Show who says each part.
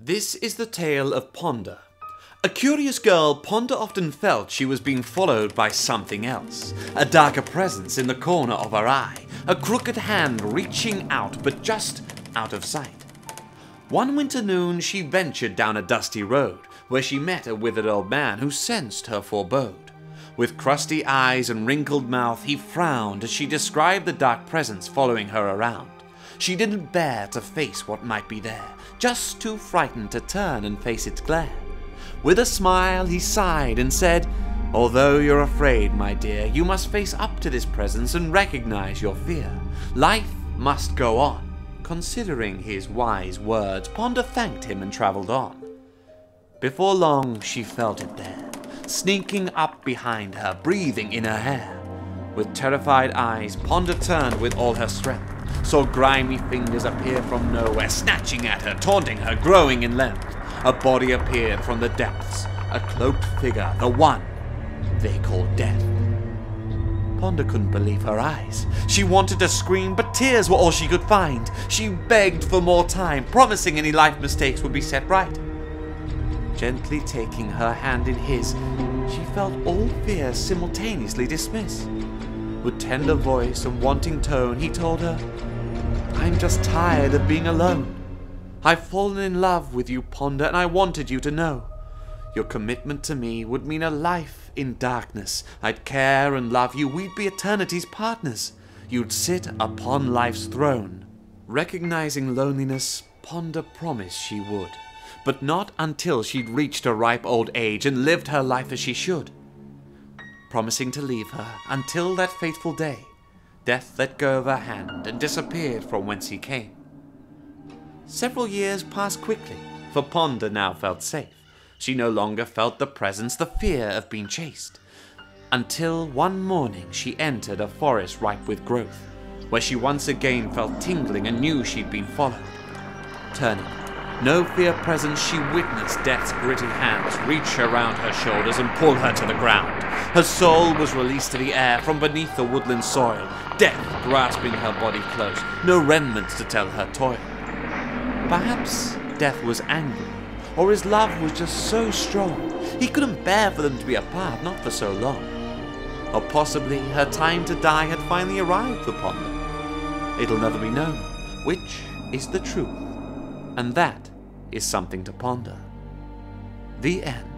Speaker 1: This is the tale of Ponda. A curious girl, Ponda often felt she was being followed by something else. A darker presence in the corner of her eye, a crooked hand reaching out but just out of sight. One winter noon she ventured down a dusty road, where she met a withered old man who sensed her forebode. With crusty eyes and wrinkled mouth he frowned as she described the dark presence following her around. She didn't bear to face what might be there, just too frightened to turn and face its glare. With a smile he sighed and said, "Although you're afraid, my dear, you must face up to this presence and recognize your fear. Life must go on." Considering his wise words, Ponda thanked him and traveled on. Before long she felt it there, sneaking up behind her, breathing in her hair. With terrified eyes, Ponda turned with all her strength, saw grimy fingers appear from nowhere, snatching at her, taunting her, growing in length. A body appeared from the depths, a cloaked figure, the one they called Death. Ponda couldn't believe her eyes. She wanted to scream, but tears were all she could find. She begged for more time, promising any life mistakes would be set right. Gently taking her hand in his, she felt all fear simultaneously dismiss. With tender voice and wanting tone, he told her, "I'm just tired of being alone. I've fallen in love with you, Ponda, and I wanted you to know. Your commitment to me would mean a life in darkness. I'd care and love you, we'd be eternity's partners. You'd sit upon life's throne." Recognizing loneliness, Ponda promised she would, but not until she'd reached a ripe old age and lived her life as she should. Promising to leave her until that fateful day, Death let go of her hand and disappeared from whence he came. Several years passed quickly, for Ponda now felt safe. She no longer felt the presence, the fear of being chased. Until one morning she entered a forest ripe with growth, where she once again felt tingling and knew she'd been followed. Turning, no fear present, she witnessed Death's gritty hands reach around her shoulders and pull her to the ground. Her soul was released to the air from beneath the woodland soil, Death grasping her body close, no remnants to tell her toil. Perhaps Death was angry, or his love was just so strong, he couldn't bear for them to be apart, not for so long. Or possibly her time to die had finally arrived for Ponda. It'll never be known which is the truth, and that is something to ponder. The end.